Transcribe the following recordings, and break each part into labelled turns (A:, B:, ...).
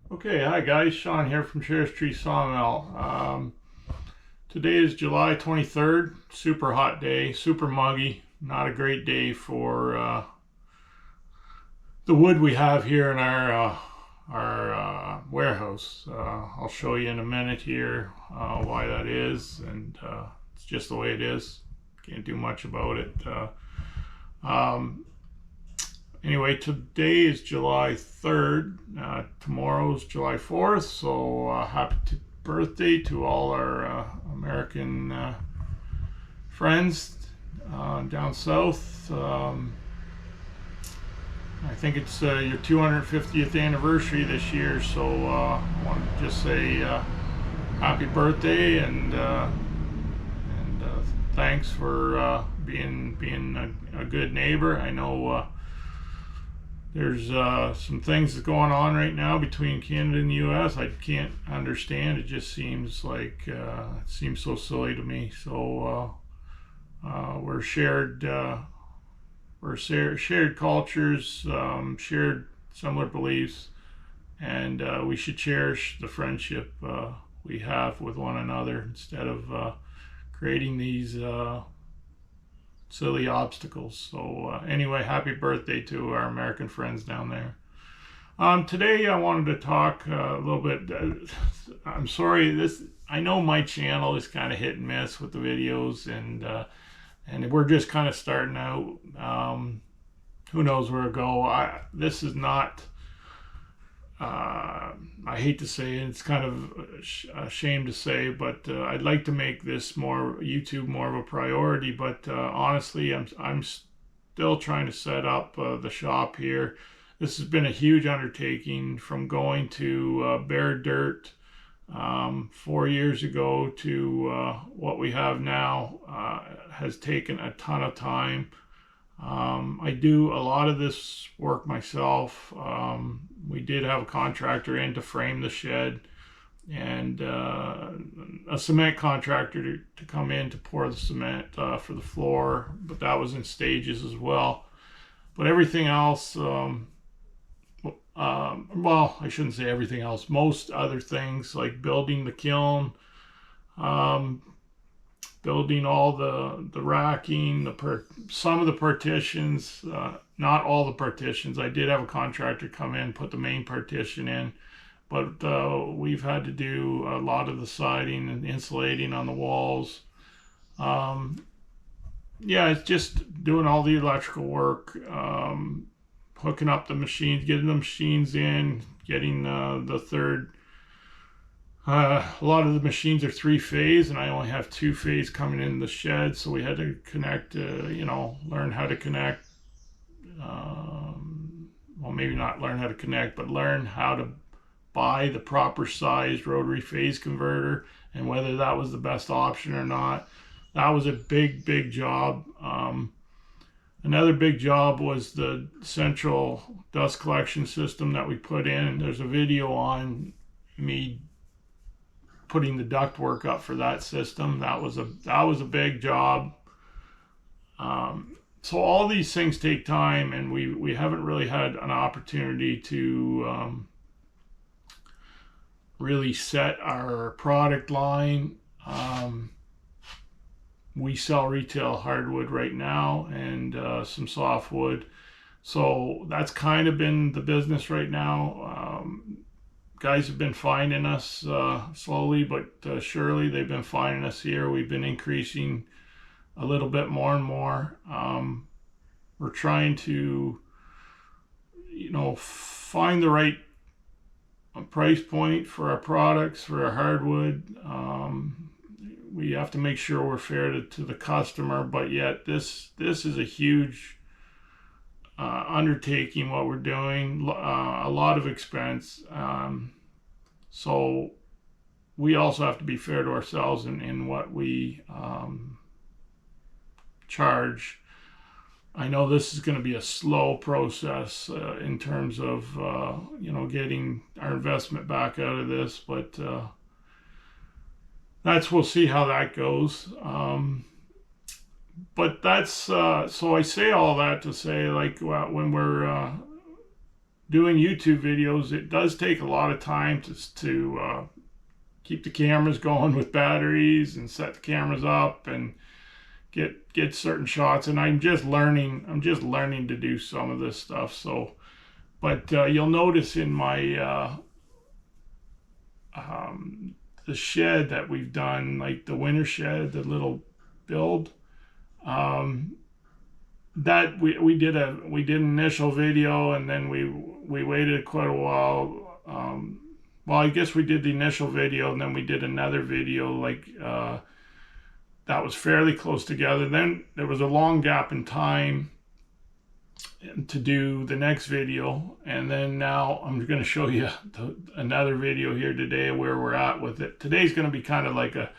A: Okay, hi guys, Sean here from Cherished Sawmill. Today is July 23rd, super hot day, super muggy, not a great day for the wood we have here in our warehouse. I'll show you in a minute here why that is, and it's just the way it is. Can't do much about it. Um, Anyway, today is July 3rd. Tomorrow's July 4th. So happy birthday to all our American friends down south. I think it's your 250th anniversary this year. So I want to just say happy birthday and thanks for being a good neighbor. I know. There's some things that's going on right now between Canada and the U.S. I can't understand. It just seems like it seems so silly to me. So we're shared cultures, shared similar beliefs, and we should cherish the friendship we have with one another instead of creating these silly obstacles. So anyway, happy birthday to our American friends down there. Today I wanted to talk a little bit. I'm sorry, I know my channel is kind of hit and miss with the videos, and we're just kind of starting out. Who knows where to go? This is not. I hate to say it, it's kind of a shame to say, but I'd like to make this YouTube more of a priority. But honestly, I'm still trying to set up the shop here. This has been a huge undertaking, from going to bare dirt 4 years ago to what we have now. Has taken a ton of time. I do a lot of this work myself. We did have a contractor in to frame the shed, and a cement contractor to come in to pour the cement for the floor, but that was in stages as well. But everything else, well, I shouldn't say everything else. Most other things, like building the kiln, building all the racking, some of the partitions, not all the partitions. I did have a contractor come in, put the main partition in, but we've had to do a lot of the siding and insulating on the walls. Yeah, it's just doing all the electrical work, hooking up the machines, getting the machines in, getting the third. A lot of the machines are three-phase, and I only have two-phase coming in the shed, so we had to connect, learn how to connect. Well, maybe not learn how to connect, but learn how to buy the proper sized rotary phase converter, and whether that was the best option or not. That was a big, big job. Another big job was the central dust collection system that we put in. There's a video on me putting the ductwork up for that system. That was a big job. So all these things take time, and we haven't really had an opportunity to really set our product line. We sell retail hardwood right now, and some softwood. So that's kind of been the business right now. Guys have been finding us slowly but surely. They've been finding us here. We've been increasing a little bit more and more. We're trying to, find the right price point for our products, for our hardwood. We have to make sure we're fair to the customer, but yet this is a huge undertaking what we're doing, a lot of expense. So we also have to be fair to ourselves in what we charge. I know this is going to be a slow process in terms of getting our investment back out of this, but we'll see how that goes. But that's so I say all that to say, like, when we're doing YouTube videos, it does take a lot of time to keep the cameras going with batteries and set the cameras up and get certain shots. And I'm just learning to do some of this stuff. So, but you'll notice in my the shed that we've done, like the winter shed, the little build, that we did an initial video, and then we waited quite a while. Well, I guess we did the initial video, and then we did another video like that was fairly close together. Then there was a long gap in time to do the next video, and then now I'm going to show you another video here today where we're at with it. Today's going to be kind of like a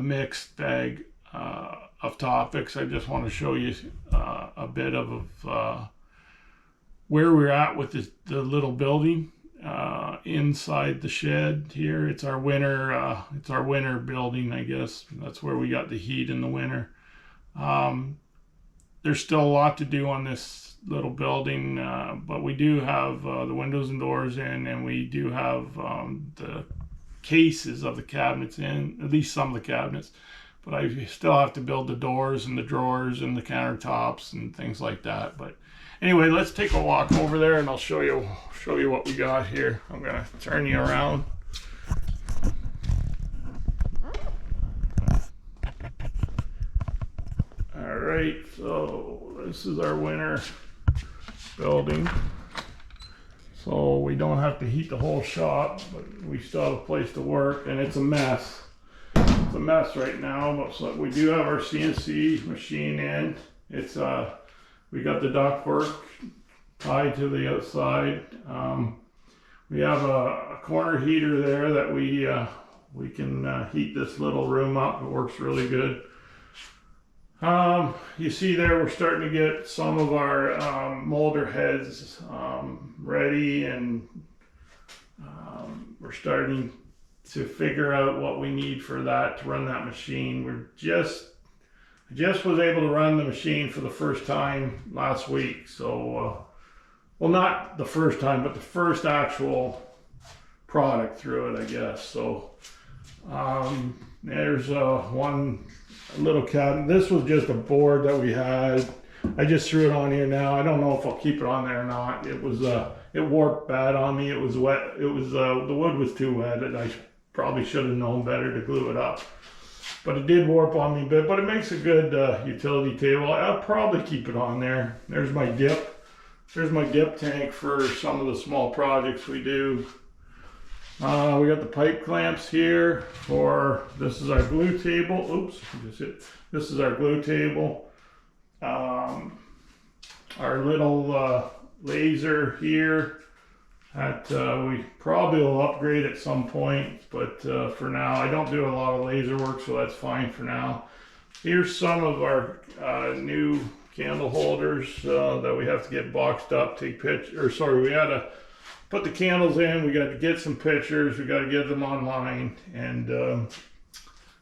A: mixed bag of topics. I just want to show you a bit of where we're at with the little building inside the shed here. It's our winter building, I guess. That's where we got the heat in the winter. There's still a lot to do on this little building, but we do have the windows and doors in, and we do have the cases of the cabinets in, at least some of the cabinets. But I still have to build the doors and the drawers and the countertops and things like that. But anyway, let's take a walk over there, and I'll show you what we got here. I'm gonna turn you around. All right, so this is our winter building. So we don't have to heat the whole shop, but we still have a place to work, and it's a mess. It's a mess right now, but so we do have our CNC machine in. It's we got the ductwork tied to the outside. We have a corner heater there that we can heat this little room up. It works really good. You see there, we're starting to get some of our molder heads ready, and we're starting to figure out what we need for that to run that machine. I just was able to run the machine for the first time last week. So, well, not the first time, but the first actual product through it, I guess. So, there's one little cabinet. This was just a board that we had. I just threw it on here now. I don't know if I'll keep it on there or not. It was it warped bad on me. It was wet. It was the wood was too wet, and I probably should have known better to glue it up. But it did warp on me a bit, but it makes a good utility table. I'll probably keep it on there. There's my dip. There's my dip tank for some of the small projects we do. We got the pipe clamps here this is our glue table. Oops, this is our glue table. Our little laser here that we probably will upgrade at some point, but for now I don't do a lot of laser work, so that's fine for now. Here's some of our new candle holders that we have to get boxed up, take pictures, we got to put the candles in, we got to get some pictures, we got to get them online and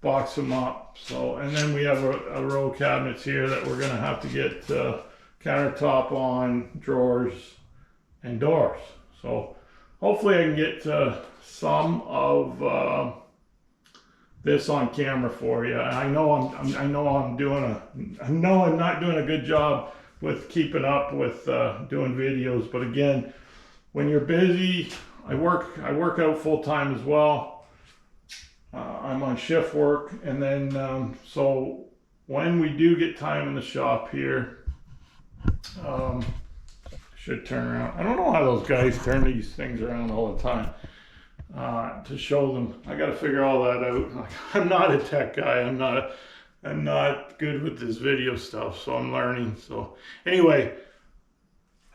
A: box them up. So, and then we have a row of cabinets here that we're going to have to get countertop on, drawers and doors. So hopefully I can get some of this on camera for you. I know I'm not doing a good job with keeping up with doing videos, but again, when you're busy, I work out full time as well. I'm on shift work, and then so when we do get time in the shop here, should turn around. I don't know how those guys turn these things around all the time to show them. I got to figure all that out. I'm not a tech guy. I'm not good with this video stuff, so I'm learning. So anyway,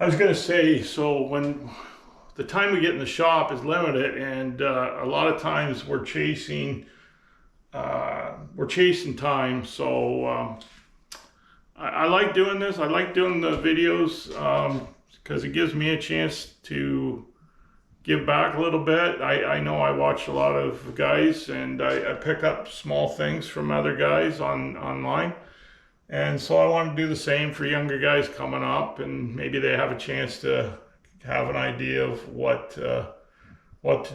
A: I was gonna say, so when the time we get in the shop is limited, and a lot of times we're chasing time. So I like doing this. I like doing the videos because it gives me a chance to give back a little bit. I know I watch a lot of guys, and I pick up small things from other guys online. And so I want to do the same for younger guys coming up, and maybe they have a chance to have an idea of what to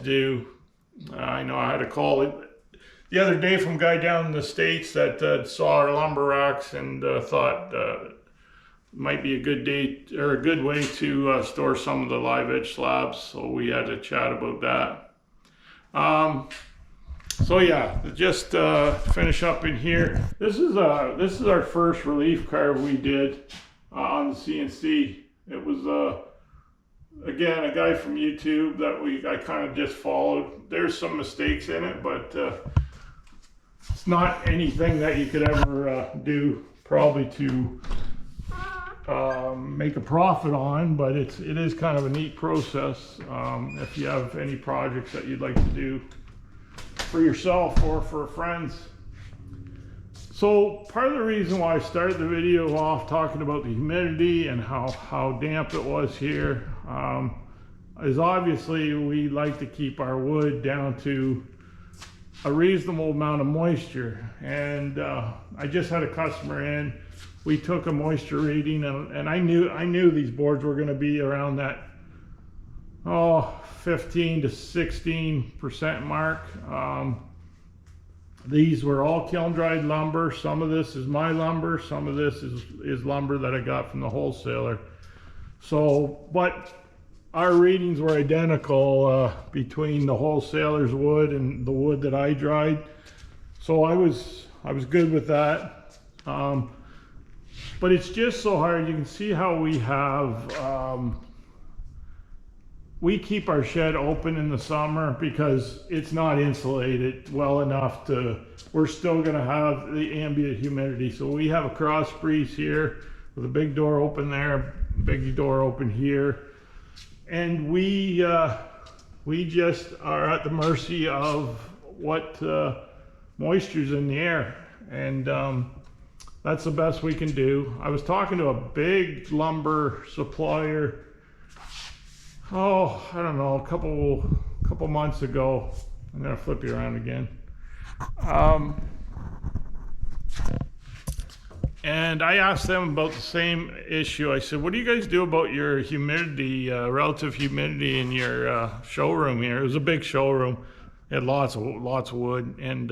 A: do. I know I had a call the other day from a guy down in the States that saw our lumber racks and thought might be a good day or a good way to store some of the live edge slabs. So we had a chat about that. So yeah, just finish up in here. This is our first relief carve we did on the CNC. It was again a guy from YouTube that I kind of just followed. There's some mistakes in it, but it's not anything that you could ever do probably to make a profit on, but it is kind of a neat process if you have any projects that you'd like to do for yourself or for friends. So part of the reason why I started the video off talking about the humidity and how damp it was here is obviously we like to keep our wood down to a reasonable amount of moisture. And I just had a customer in. We took a moisture reading, and I knew these boards were going to be around that 15 to 16% mark. These were all kiln dried lumber. Some of this is my lumber, some of this is lumber that I got from the wholesaler. So, but our readings were identical between the wholesaler's wood and the wood that I dried. So I was good with that. But it's just so hard. You can see how we have we keep our shed open in the summer because it's not insulated well enough we're still going to have the ambient humidity. So we have a cross breeze here with a big door open there, big door open here. And we just are at the mercy of what moisture's in the air. And that's the best we can do. I was talking to a big lumber supplier, I don't know, a couple months ago. I'm gonna flip you around again. And I asked them about the same issue. I said, what do you guys do about your humidity, relative humidity in your showroom here? It was a big showroom. It had lots of wood. And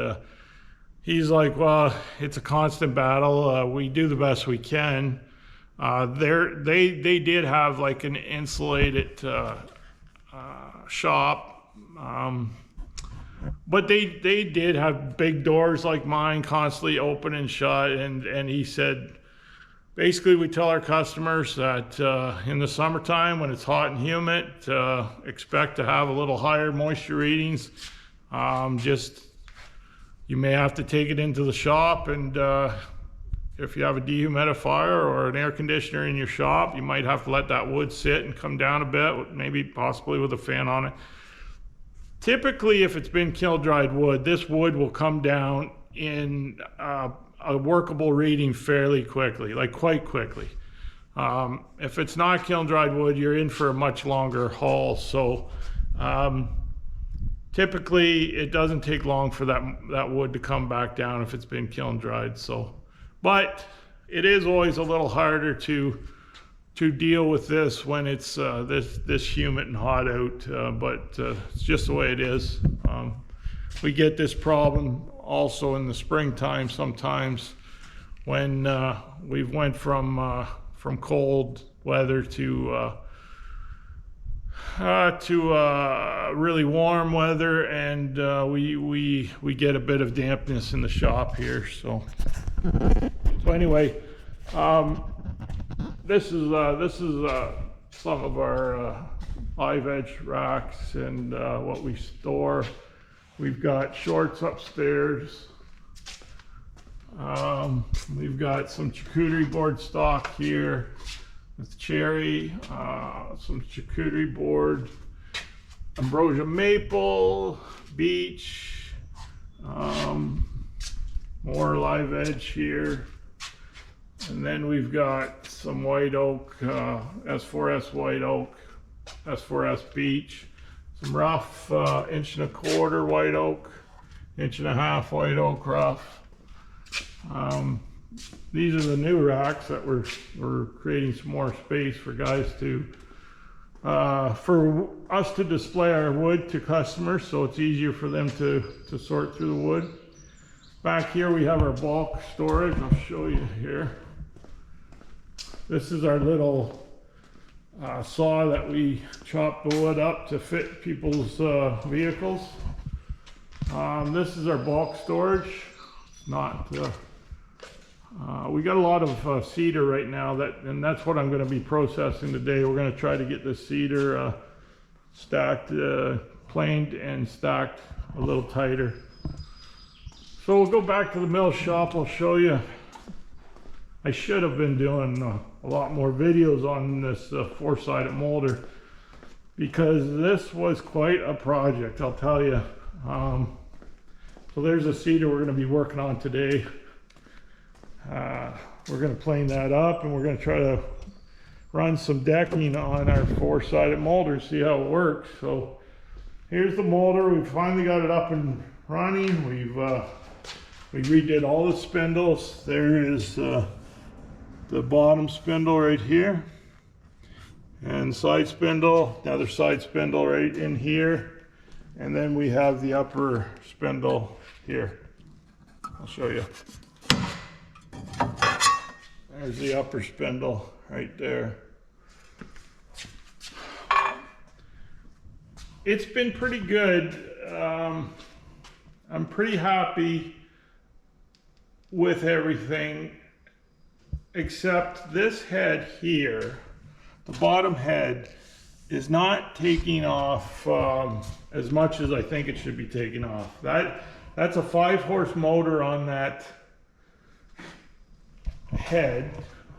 A: he's like, well, it's a constant battle. We do the best we can. They did have like an insulated shop, but they did have big doors like mine constantly open and shut. And he said, basically we tell our customers that in the summertime when it's hot and humid, expect to have a little higher moisture readings. You may have to take it into the shop, and if you have a dehumidifier or an air conditioner in your shop, you might have to let that wood sit and come down a bit, maybe possibly with a fan on it. Typically, if it's been kiln dried wood, this wood will come down in a workable reading fairly quickly, like quite quickly. If it's not kiln dried wood, you're in for a much longer haul. So typically it doesn't take long for that wood to come back down if it's been kiln dried. So, but it is always a little harder to deal with this when it's this humid and hot out, but it's just the way it is. We get this problem also in the springtime sometimes when we've went from cold weather to really warm weather, and we get a bit of dampness in the shop here. So anyway, this is some of our live edge racks and what we store. We've got shorts upstairs. We've got some charcuterie board stock here with cherry, some charcuterie board, ambrosia maple, beech, more live edge here. And then we've got some white oak, S4S white oak, S4S beech, some rough 1.25 inch white oak, 1.5 inch white oak rough. These are the new racks that we're creating some more space for guys to for us to display our wood to customers, so it's easier for them to sort through the wood. Back here we have our bulk storage. I'll show you here. This is our little saw that we chop the wood up to fit people's vehicles. This is our bulk storage. Not we got a lot of cedar right now, and that's what I'm going to be processing today. We're going to try to get this cedar stacked, planed and stacked a little tighter. So we'll go back to the mill shop. I'll show you. I should have been doing a lot more videos on this four-sided molder, because this was quite a project, I'll tell you. So there's a cedar we're going to be working on today. We're going to plane that up, and we're going to try to run some decking on our four-sided molder, see how it works. So here's the molder. We finally got it up and running. We redid all the spindles. There is the bottom spindle right here, and side spindle, another side spindle right in here, and then we have the upper spindle here. I'll show you. There's the upper spindle right there. It's been pretty good. I'm pretty happy with everything, except this head here, the bottom head, is not taking off as much as I think it should be taking off. That's a 5-horse motor on that head,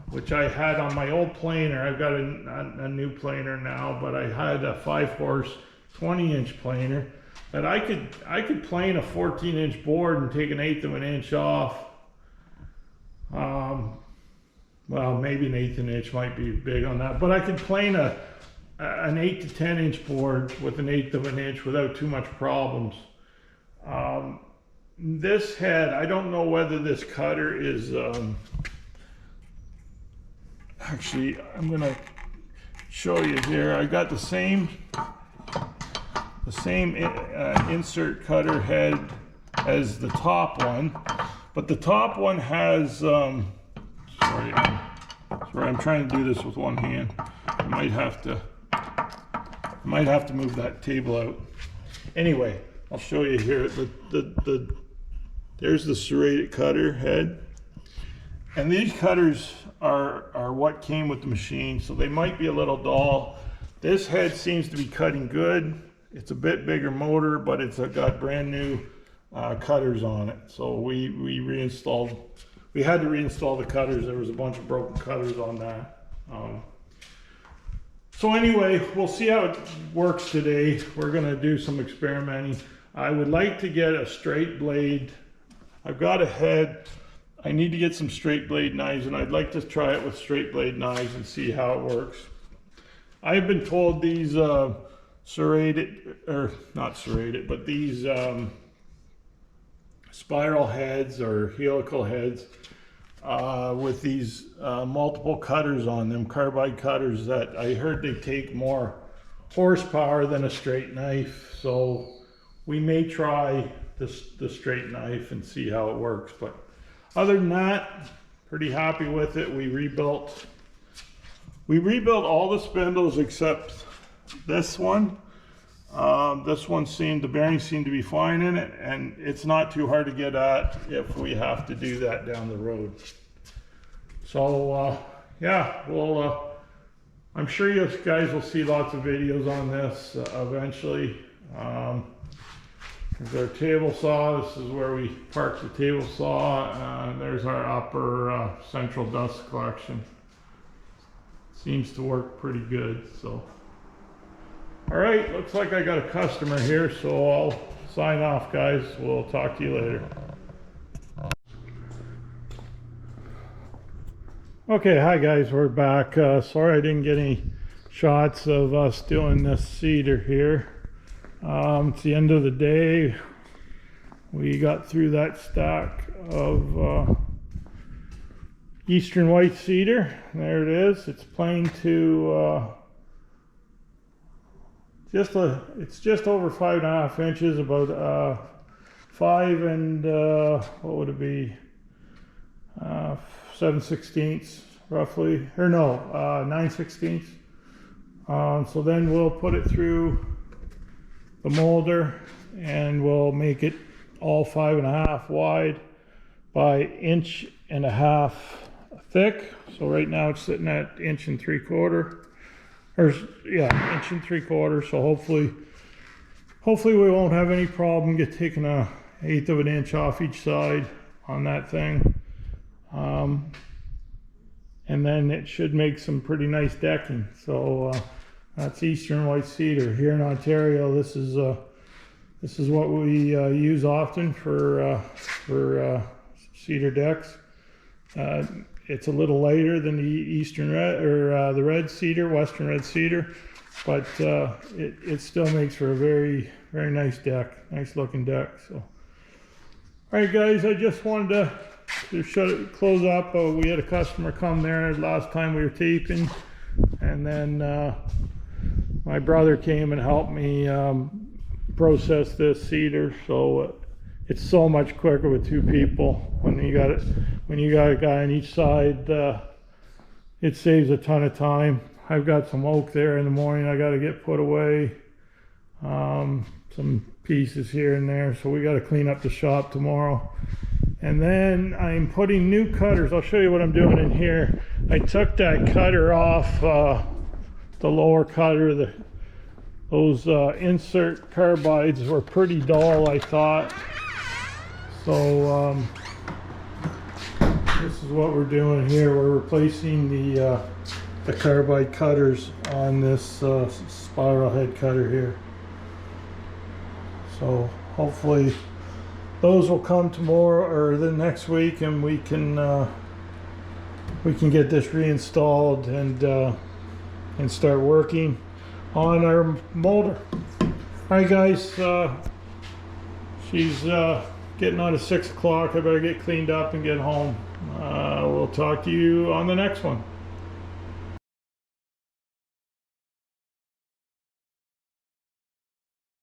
A: which I had on my old planer. I've got a new planer now, but I had a 5-horse 20-inch planer that I could plane a 14-inch board and take 1/8 of an inch off. Well, maybe 1/8 of an inch might be big on that, but I could plane an 8 to 10-inch board with 1/8 of an inch without too much problems. This head, I don't know whether this cutter is actually, I'm gonna show you here. I got the same insert cutter head as the top one, but the top one has sorry, I'm trying to do this with one hand. I might have to move that table out. Anyway, I'll show you here. There's the serrated cutter head, and these cutters are what came with the machine, so they might be a little dull. This head seems to be cutting good. It's a bit bigger motor, but it's got brand new cutters on it. So we had to reinstall the cutters. There was a bunch of broken cutters on that. So anyway, we'll see how it works today. We're gonna do some experimenting. I would like to get a straight blade. I've got a head. I need to get some straight blade knives, and I'd like to try it with straight blade knives and see how it works. I've been told these serrated, or not serrated, but these spiral heads or helical heads with these multiple cutters on them, carbide cutters, that I heard they take more horsepower than a straight knife. So we may try the straight knife and see how it works. But other than that, pretty happy with it. We rebuilt all the spindles except this one. This one the bearings seem to be fine in it, and it's not too hard to get at if we have to do that down the road. So yeah, I'm sure you guys will see lots of videos on this eventually. There's our table saw. This is where we park the table saw. There's our upper central dust collection. Seems to work pretty good. So, all right, looks like I got a customer here, so I'll sign off, guys. We'll talk to you later. Okay, hi guys, we're back. Sorry I didn't get any shots of us doing this cedar here. It's the end of the day. We got through that stack of eastern white cedar. There it is. It's planed to it's just over 5.5 inches, about 5 and what would it be, 7/16 roughly, or no, 9/16. So then we'll put it through the molder and we'll make it all 5.5 wide by 1.5 inches thick. So right now it's sitting at 1 3/4, or yeah, 1 3/4. So hopefully we won't have any problem taking 1/8 of an inch off each side on that thing. And then it should make some pretty nice decking. So that's Eastern White Cedar. Here in Ontario, this is what we use often for cedar decks. It's a little lighter than the Eastern Red, or the Red Cedar, Western Red Cedar, but it still makes for a very, very nice deck, nice looking deck. So, all right, guys, I just wanted to close up. We had a customer come there last time we were taping, and then my brother came and helped me process this cedar. So it's so much quicker with 2 people. When you got a guy on each side, it saves a ton of time. I've got some oak there in the morning I got to get put away, some pieces here and there, so we got to clean up the shop tomorrow. And then I'm putting new cutters. I'll show you what I'm doing in here. I took that cutter off, the lower cutter. Those insert carbides were pretty dull, I thought. So this is what we're doing here. We're replacing the carbide cutters on this spiral head cutter here. So hopefully those will come tomorrow or the next week, and we can get this reinstalled and start working on our molder. All right, guys, she's getting on at 6 o'clock. I better get cleaned up and get home. We'll talk to you on the next one.